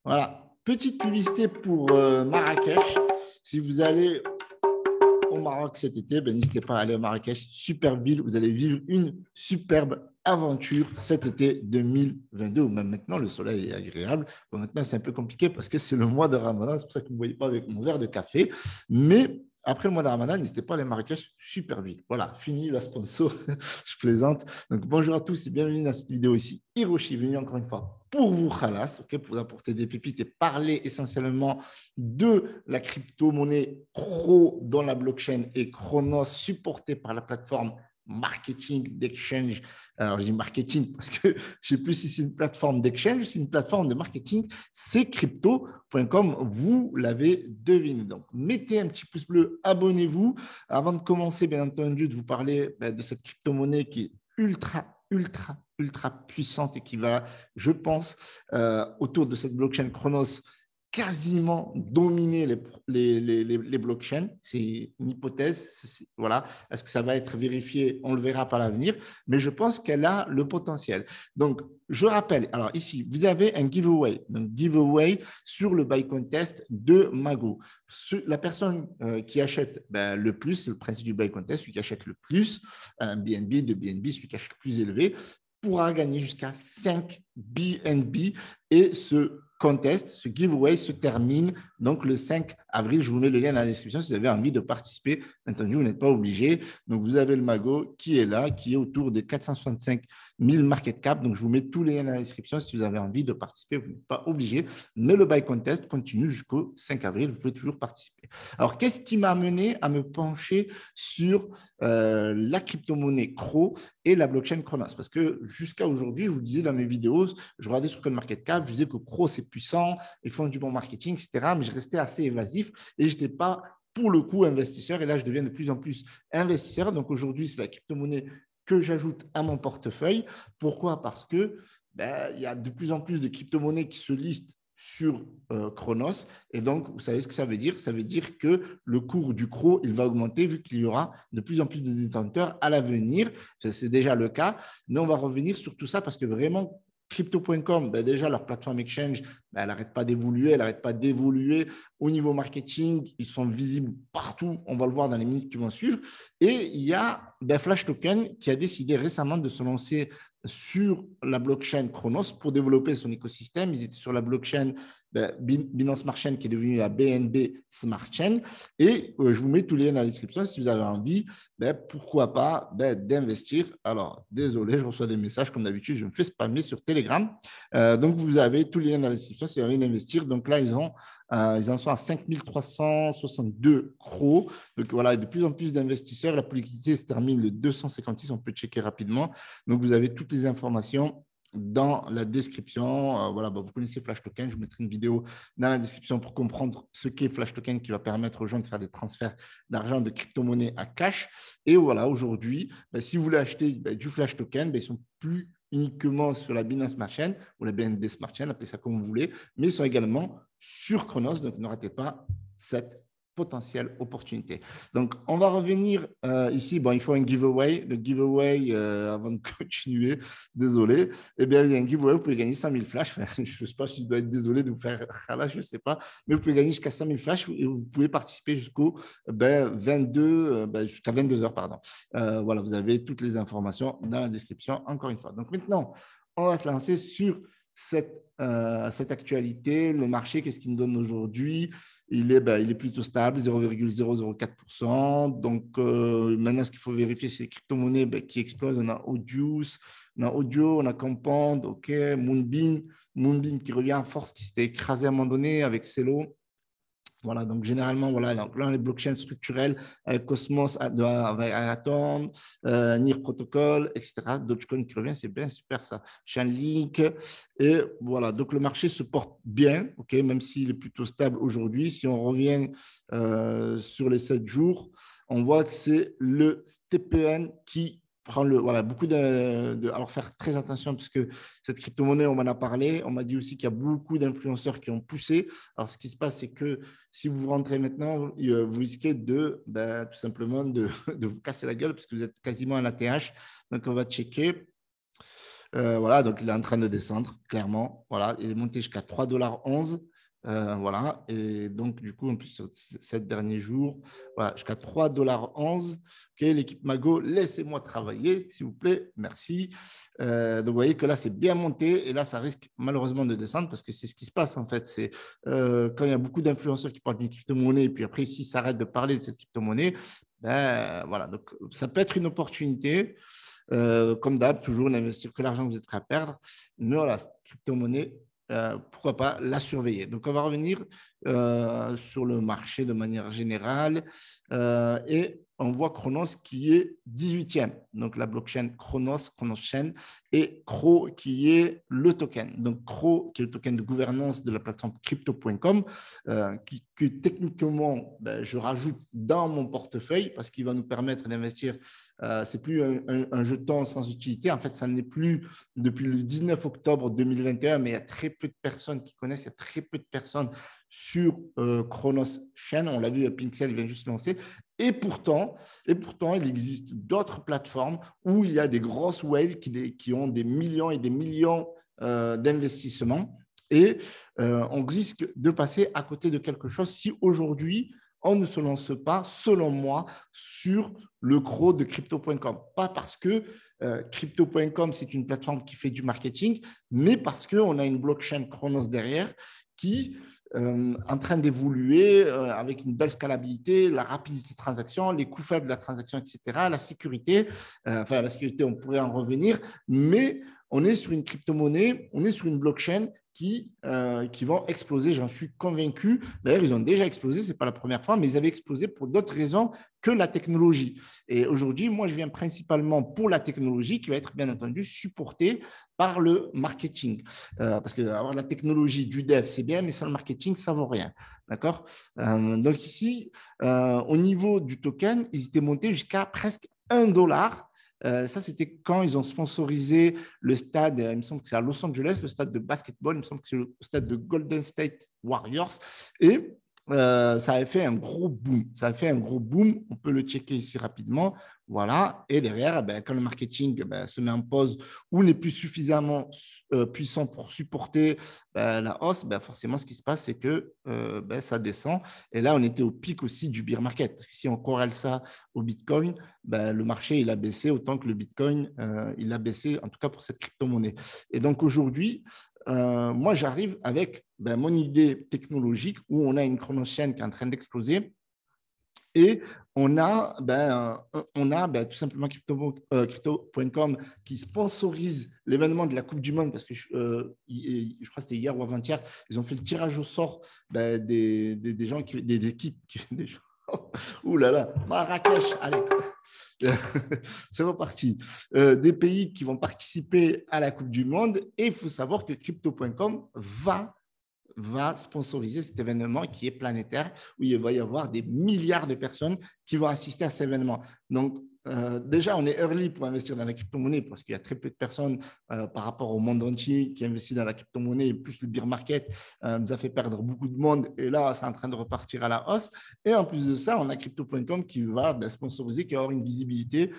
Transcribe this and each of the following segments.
Voilà, petite publicité pour Marrakech. Si vous allez au Maroc cet été, ben, n'hésitez pas à aller au Marrakech. Superbe ville, vous allez vivre une superbe aventure cet été 2022. Même maintenant, le soleil est agréable. Bon, maintenant, c'est un peu compliqué parce que c'est le mois de Ramadan. C'est pour ça que vous ne me voyez pas avec mon verre de café. Mais après le mois de Ramadan, n'hésitez pas à aller à Marrakech, super ville. Voilà, fini la sponsor. Je plaisante. Donc, bonjour à tous et bienvenue dans cette vidéo ici. Hiroshi, venu encore une fois pour vous, Khalas, okay, pour vous apporter des pépites et parler essentiellement de la crypto-monnaie Cro dans la blockchain et Chronos supportée par la plateforme marketing d'exchange. Alors, je dis marketing parce que je ne sais plus si c'est une plateforme d'exchange ou si c'est une plateforme de marketing. C'est crypto.com, vous l'avez deviné. Donc, mettez un petit pouce bleu, abonnez-vous. Avant de commencer, bien entendu, de vous parler de cette crypto-monnaie qui est ultra puissante et qui va, je pense, autour de cette blockchain Chronos, quasiment dominer les blockchains. C'est une hypothèse. Voilà. Est-ce que ça va être vérifié? On le verra par l'avenir. Mais je pense qu'elle a le potentiel. Donc, je rappelle, alors ici, vous avez un giveaway. Donc, giveaway sur le buy contest de Mago. La personne qui achète le plus, le principe du buy contest, celui qui achète le plus, un BNB, de BNB, celui qui achète le plus élevé, pourra gagner jusqu'à 5 BNB et ce contest, ce giveaway se termine donc le 5 avril. Je vous mets le lien dans la description si vous avez envie de participer. Entendu, vous n'êtes pas obligé. Donc, vous avez le Mago qui est là, qui est autour des 465 000 market cap. Donc, je vous mets tous les liens dans la description si vous avez envie de participer. Vous n'êtes pas obligé. Mais le buy contest continue jusqu'au 5 avril. Vous pouvez toujours participer. Alors, qu'est-ce qui m'a amené à me pencher sur la crypto-monnaie Cro et la blockchain Chronos? Parce que jusqu'à aujourd'hui, je vous le disais dans mes vidéos, je regardais sur CoinMarketCap, je disais que Cro, c'est puissant, ils font du bon marketing, etc. Mais je restais assez évasif et je n'étais pas, pour le coup, investisseur. Et là, je deviens de plus en plus investisseur. Donc, aujourd'hui, c'est la crypto-monnaie que j'ajoute à mon portefeuille. Pourquoi? Parce que il y a de plus en plus de crypto-monnaies qui se listent sur Chronos. Et donc, vous savez ce que ça veut dire? Ça veut dire que le cours du CRO, il va augmenter vu qu'il y aura de plus en plus de détenteurs à l'avenir. C'est déjà le cas. Mais on va revenir sur tout ça parce que vraiment, Crypto.com, déjà, leur plateforme exchange, elle n'arrête pas d'évoluer, elle n'arrête pas d'évoluer au niveau marketing. Ils sont visibles partout. On va le voir dans les minutes qui vont suivre. Et il y a Flash Token qui a décidé récemment de se lancer sur la blockchain Chronos pour développer son écosystème. Ils étaient sur la blockchain Binance Smart Chain qui est devenue la BNB Smart Chain. Et je vous mets tous les liens dans la description si vous avez envie, pourquoi pas d'investir. Alors, désolé, je reçois des messages comme d'habitude, je me fais spammer sur Telegram. Donc, vous avez tous les liens dans la description si vous avez envie d'investir. Donc là, ils en sont à 5362 CRO. Donc voilà, de plus en plus d'investisseurs. La liquidité se termine le 256, on peut checker rapidement. Donc, vous avez toutes les informations dans la description. Voilà, vous connaissez Flash Token. Je vous mettrai une vidéo dans la description pour comprendre ce qu'est Flash Token qui va permettre aux gens de faire des transferts d'argent de crypto-monnaie à cash. Et voilà, aujourd'hui, si vous voulez acheter du Flash Token, ils sont plus uniquement sur la Binance Smart Chain ou la BNB Smart Chain, appelez ça comme vous voulez, mais ils sont également sur Chronos. Donc, ne ratez pas cette potentielle opportunité. Donc, on va revenir ici. Bon, il faut un giveaway. Le giveaway, avant de continuer, désolé. Eh bien, il y a un giveaway, vous pouvez gagner 100 000 flashs. Je ne sais pas si je dois être désolé de vous faire je ne sais pas. Mais vous pouvez gagner jusqu'à 100 000 flashs et vous pouvez participer jusqu'au 22, jusqu'à 22 heures, pardon. Voilà, vous avez toutes les informations dans la description, encore une fois. Donc, maintenant, on va se lancer sur cette actualité. Le marché, qu'est-ce qu'il me donne aujourd'hui? Il est plutôt stable, 0,004%. Donc, maintenant, ce qu'il faut vérifier, c'est les crypto-monnaies qui explosent. On a Audius, on a Audio, on a Compound, OK, Moonbeam qui revient en force, qui s'était écrasé à un moment donné avec Celo. Voilà, donc généralement, voilà, donc là, les blockchains structurelles avec Cosmos, avec Atom, NIR Protocol, etc. Dogecoin qui revient, c'est bien, super ça. Chainlink. Et voilà, donc le marché se porte bien, ok, même s'il est plutôt stable aujourd'hui. Si on revient sur les 7 jours, on voit que c'est le TPN qui prend voilà, beaucoup alors faire très attention parce que cette crypto-monnaie, on m'en a parlé. On m'a dit aussi qu'il y a beaucoup d'influenceurs qui ont poussé. Alors, ce qui se passe, c'est que si vous rentrez maintenant, vous risquez tout simplement de vous casser la gueule parce que vous êtes quasiment à l'ATH. Donc, on va checker. Voilà, donc il est en train de descendre, clairement. Voilà, il est monté jusqu'à 3,11 $. Voilà, et donc du coup, en plus, sur ces 7 derniers jours, voilà, jusqu'à 3,11 $. OK, l'équipe Mago, laissez-moi travailler, s'il vous plaît, merci. Donc, vous voyez que là, c'est bien monté et là, ça risque malheureusement de descendre parce que c'est ce qui se passe en fait. C'est quand il y a beaucoup d'influenceurs qui parlent d'une crypto-monnaie et puis après, s'ils s'arrêtent de parler de cette crypto-monnaie, ben, voilà, donc ça peut être une opportunité. Comme d'hab, toujours n'investir que l'argent que vous êtes prêt à perdre. Mais voilà, crypto-monnaie, pourquoi pas la surveiller. Donc, on va revenir sur le marché de manière générale et on voit Chronos qui est 18e. Donc, la blockchain Chronos Chain et Cro qui est le token. Donc, Cro qui est le token de gouvernance de la plateforme crypto.com que techniquement, ben, je rajoute dans mon portefeuille parce qu'il va nous permettre d'investir. C'est plus un jeton sans utilité. En fait, ça n'est plus depuis le 19 octobre 2021, mais il y a très peu de personnes qui connaissent, il y a très peu de personnes sur Chronos Chain. On l'a vu, Pinxel il vient juste lancer. Et pourtant, il existe d'autres plateformes où il y a des grosses whales qui ont des millions et des millions d'investissements. Et on risque de passer à côté de quelque chose si aujourd'hui, on ne se lance pas, selon moi, sur le gros de crypto.com. Pas parce que crypto.com, c'est une plateforme qui fait du marketing, mais parce qu'on a une blockchain Chronos derrière qui en train d'évoluer avec une belle scalabilité, la rapidité de transaction, les coûts faibles de la transaction, etc., la sécurité. Enfin, la sécurité, on pourrait en revenir, mais on est sur une crypto-monnaie, on est sur une blockchain qui vont exploser, j'en suis convaincu. D'ailleurs, ils ont déjà explosé, ce n'est pas la première fois, mais ils avaient explosé pour d'autres raisons que la technologie. Et aujourd'hui, moi, je viens principalement pour la technologie qui va être, bien entendu, supportée par le marketing. Parce que avoir la technologie du dev, c'est bien, mais sans le marketing, ça ne vaut rien. D'accord. Donc ici, au niveau du token, ils étaient montés jusqu'à presque $1. Ça, c'était quand ils ont sponsorisé le stade, il me semble que c'est à Los Angeles, le stade de basketball, il me semble que c'est le stade de Golden State Warriors. Et ça a fait un gros boom. Ça a fait un gros boom. On peut le checker ici rapidement. Voilà. Et derrière, ben, quand le marketing se met en pause ou n'est plus suffisamment puissant pour supporter la hausse, ben, forcément, ce qui se passe, c'est que ça descend. Et là, on était au pic aussi du bear market. Parce que si on corrèle ça au Bitcoin, ben, le marché, il a baissé autant que le Bitcoin, il a baissé, en tout cas pour cette crypto-monnaie. Et donc, aujourd'hui, moi, j'arrive avec mon idée technologique où on a une chronochaîne qui est en train d'exploser et on a, tout simplement crypto.com qui sponsorise l'événement de la Coupe du Monde parce que je crois que c'était hier ou avant-hier, ils ont fait le tirage au sort des gens, des équipes, des gens. Ouh là là, Marrakech, allez, c'est reparti. Des pays qui vont participer à la Coupe du Monde et il faut savoir que crypto.com va sponsoriser cet événement qui est planétaire où il va y avoir des milliards de personnes qui vont assister à cet événement. Donc, déjà, on est early pour investir dans la crypto-monnaie parce qu'il y a très peu de personnes par rapport au monde entier qui investissent dans la crypto-monnaie. Plus le bear market nous a fait perdre beaucoup de monde et là, c'est en train de repartir à la hausse. Et en plus de ça, on a crypto.com qui va sponsoriser, qui va avoir une visibilité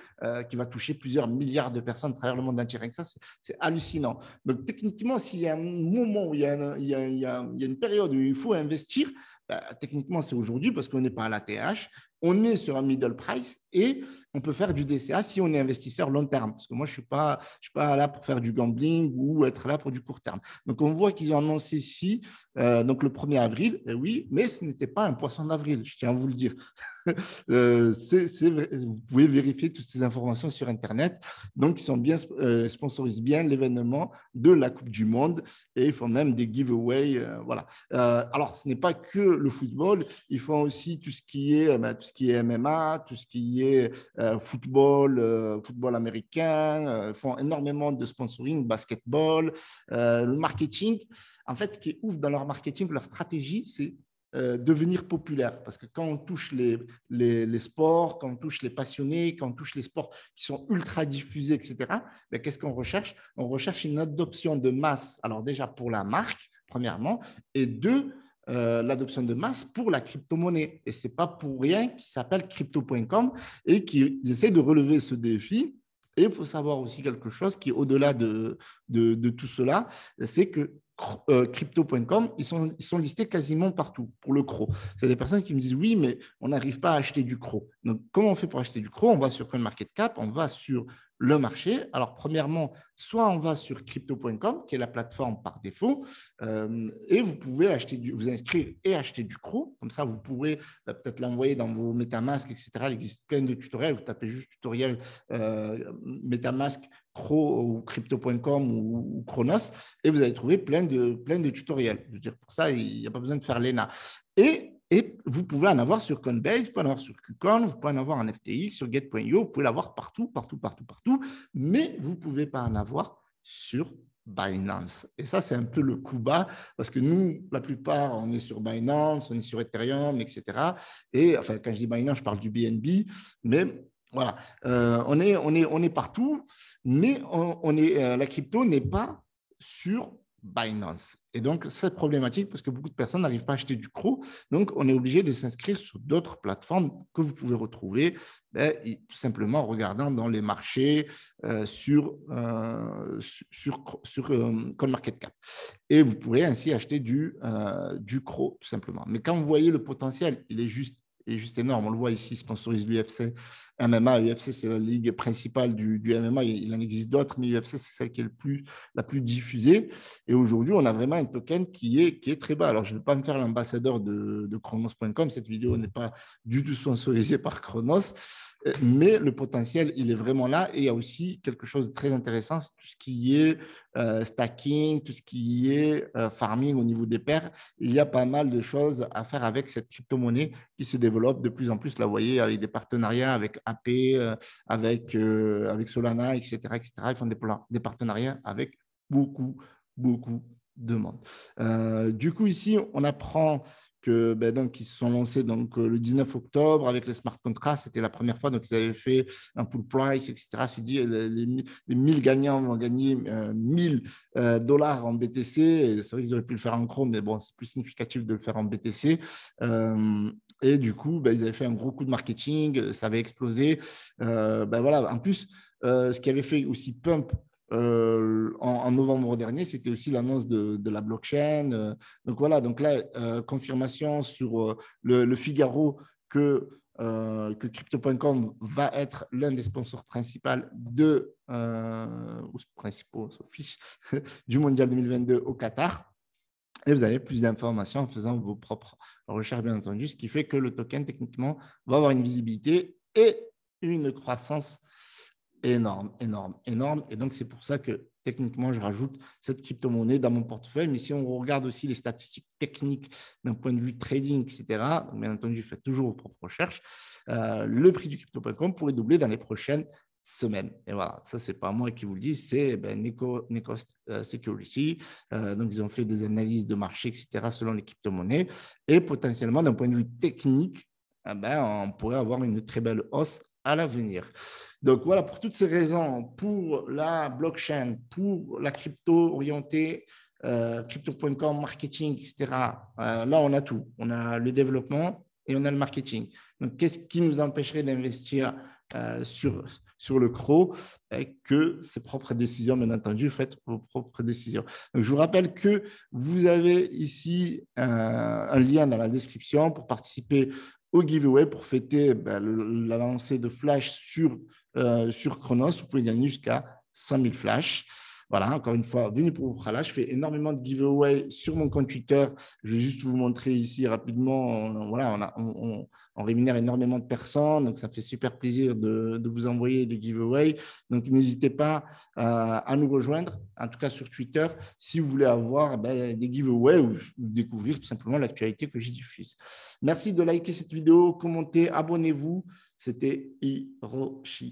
qui va toucher plusieurs milliards de personnes à travers le monde entier. Ça, c'est hallucinant. Donc, techniquement, s'il y a un moment où il y a une période où il faut investir, techniquement, c'est aujourd'hui parce qu'on n'est pas à la TH. On est sur un middle price et on peut faire du DCA si on est investisseur long terme. Parce que moi, je ne suis pas là pour faire du gambling ou être là pour du court terme. Donc, on voit qu'ils ont annoncé ici, donc le 1er avril, oui, mais ce n'était pas un poisson d'avril, je tiens à vous le dire. Vous pouvez vérifier toutes ces informations sur Internet. Donc, ils sponsorisent bien l'événement de la Coupe du Monde et ils font même des giveaways. Voilà. Alors, ce n'est pas que le football, ils font aussi tout ce qui est MMA, tout ce qui est football américain, ils font énormément de sponsoring, basketball, le marketing. En fait, ce qui est ouf dans leur marketing, leur stratégie, c'est devenir populaire. Parce que quand on touche les sports, quand on touche les passionnés, quand on touche les sports qui sont ultra diffusés, etc., qu'est-ce qu'on recherche? On recherche une adoption de masse. Alors déjà pour la marque, premièrement, et deux, l'adoption de masse pour la crypto-monnaie. Et ce n'est pas pour rien qu'ils s'appellent crypto.com et qu'ils essaient de relever ce défi Et il faut savoir aussi quelque chose qui est au-delà de tout cela, c'est que crypto.com, ils sont listés quasiment partout pour le CRO. C'est des personnes qui me disent oui, mais on n'arrive pas à acheter du CRO. Donc, comment on fait pour acheter du CRO? On va sur CoinMarketCap, on va sur le marché. Alors, premièrement, soit on va sur crypto.com, qui est la plateforme par défaut, et vous pouvez vous inscrire et acheter du CRO. Comme ça, vous pourrez peut-être l'envoyer dans vos MetaMask, etc. Il existe plein de tutoriels. Vous tapez juste tutoriel MetaMask, CRO ou crypto.com ou Chronos, et vous allez trouver plein de tutoriels. Je veux dire, pour ça, il n'y a pas besoin de faire l'ENA. Et vous pouvez en avoir sur Coinbase, vous pouvez en avoir sur KuCoin, vous pouvez en avoir en FTX, sur Get.io, vous pouvez l'avoir partout, mais vous ne pouvez pas en avoir sur Binance. Et ça, c'est un peu le coup bas, parce que nous, la plupart, on est sur Binance, on est sur Ethereum, etc. Et enfin, quand je dis Binance, je parle du BNB, mais voilà, on est partout, mais la crypto n'est pas sur Binance. Et donc, c'est problématique parce que beaucoup de personnes n'arrivent pas à acheter du CRO. Donc, on est obligé de s'inscrire sur d'autres plateformes que vous pouvez retrouver tout simplement en regardant dans les marchés sur CoinMarketCap. Et vous pourrez ainsi acheter du CRO, tout simplement. Mais quand vous voyez le potentiel, il est juste énorme. On le voit ici, sponsorise l'UFC, MMA. UFC, c'est la ligue principale du MMA. Il en existe d'autres, mais l'UFC, c'est celle qui est la plus diffusée. Et aujourd'hui, on a vraiment un token qui est très bas. Alors, je ne vais pas me faire l'ambassadeur de Chronos.com. Cette vidéo n'est pas du tout sponsorisée par Chronos. Mais le potentiel, il est vraiment là. Et il y a aussi quelque chose de très intéressant, c'est tout ce qui est stacking, tout ce qui est farming au niveau des paires. Il y a pas mal de choses à faire avec cette crypto-monnaie qui se développe de plus en plus. Là, vous voyez, avec des partenariats avec AP, avec Solana, etc., etc. Ils font des partenariats avec beaucoup de monde. Du coup, ici, on apprend donc, ils se sont lancés donc, le 19 octobre avec les smart contracts. C'était la première fois. Donc, ils avaient fait un pool price, etc. C'est dit, les 1000 gagnants vont gagner 1000 dollars en BTC. C'est vrai qu'ils auraient pu le faire en Chrome, mais bon, c'est plus significatif de le faire en BTC. Et du coup, ils avaient fait un gros coup de marketing. Ça avait explosé. Voilà. En plus, ce qui avait fait aussi pump en novembre dernier, c'était aussi l'annonce de la blockchain. Donc voilà, donc là, confirmation sur le Figaro que Crypto.com va être l'un des sponsors principaux du Mondial 2022 au Qatar. Et vous avez plus d'informations en faisant vos propres recherches, bien entendu, ce qui fait que le token, techniquement, va avoir une visibilité et une croissance énorme. Et donc, c'est pour ça que techniquement, je rajoute cette crypto-monnaie dans mon portefeuille. Mais si on regarde aussi les statistiques techniques d'un point de vue trading, etc., donc, bien entendu, faites toujours vos propres recherches, le prix du crypto.com pourrait doubler dans les prochaines semaines. Et voilà, ça, ce n'est pas moi qui vous le dis, c'est Necost Security. Donc, ils ont fait des analyses de marché, etc., selon les crypto-monnaies. Et potentiellement, d'un point de vue technique, on pourrait avoir une très belle hausse à l'avenir. Donc, voilà, pour toutes ces raisons, pour la blockchain, pour la crypto orientée, crypto.com, marketing, etc., là, on a tout. On a le développement et on a le marketing. Donc, qu'est-ce qui nous empêcherait d'investir sur le CRO? Que ses propres décisions, bien entendu, faites vos propres décisions. Donc, je vous rappelle que vous avez ici un lien dans la description pour participer au giveaway pour fêter la lancée de Flash sur Chronos. Vous pouvez gagner jusqu'à 100 000 Flash. Voilà, encore une fois, venu pour vous. Je fais énormément de giveaway sur mon compte Twitter. Je vais juste vous montrer ici rapidement. On rémunère énormément de personnes, donc ça fait super plaisir de vous envoyer des giveaways. Donc, n'hésitez pas à nous rejoindre, en tout cas sur Twitter, si vous voulez avoir des giveaways ou découvrir tout simplement l'actualité que j'y diffuse. Merci de liker cette vidéo, commenter, abonnez-vous. C'était Hiroshi.